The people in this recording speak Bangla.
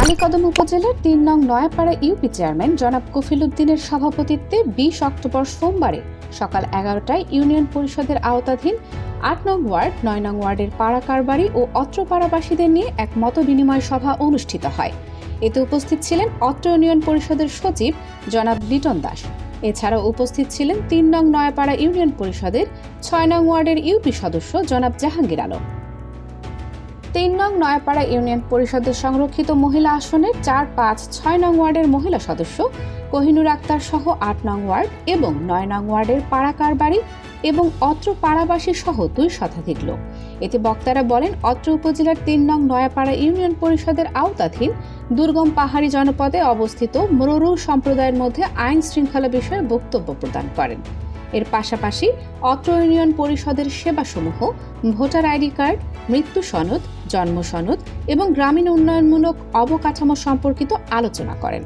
কালীকদম উপজেলার ৩ নং নয়াপাড়া ইউপি চেয়ারম্যান জনাব কফিল উদ্দিনের সভাপতিত্বে ২০ অক্টোবর সোমবারে সকাল ১১টায় ইউনিয়ন পরিষদের আওতাধীন ৮ নং ওয়ার্ড ৯ নং ওয়ার্ডের পাড়া কারবারি ও অত্র পাড়াবাসীদের নিয়ে এক মতবিনিময় সভা অনুষ্ঠিত হয়। এতে উপস্থিত ছিলেন অত্র ইউনিয়ন পরিষদের সচিব জনাব লিটন দাস। এছাড়াও উপস্থিত ছিলেন ৩ নং নয়াপাড়া ইউনিয়ন পরিষদের ৬ নং ওয়ার্ডের ইউপি সদস্য জনাব জাহাঙ্গীর আলম। ৩ নং নয়াপাড়া ইউনিয়ন পরিষদের সংরক্ষিত মহিলা আসনের ৪, ৫, ৬ নং ওয়ার্ডের মহিলা সদস্য কোহিনুর আক্তার সহ ৮ নং ওয়ার্ড এবং ৯ নং ওয়ার্ডের পাড়া কারবারি এবং অত্র পাড়াবাসী সহ ২ শতাধিক লোক। এতে বক্তারা বলেন, অত্র উপজেলার ৩ নং নয়াপাড়া ইউনিয়ন পরিষদের আওতাধীন দুর্গম পাহাড়ি জনপদে অবস্থিত মোররু সম্প্রদায়ের মধ্যে আইন শৃঙ্খলা বিষয়ে বক্তব্য প্রদান করেন। এর পাশাপাশি অত্র ইউনিয়ন পরিষদের সেবাসমূহ ভোটার আইডি কার্ড, মৃত্যু সনদ, জন্ম সনদ এবং গ্রামীণ উন্নয়নমূলক অবকাঠামো সম্পর্কিত আলোচনা করেন।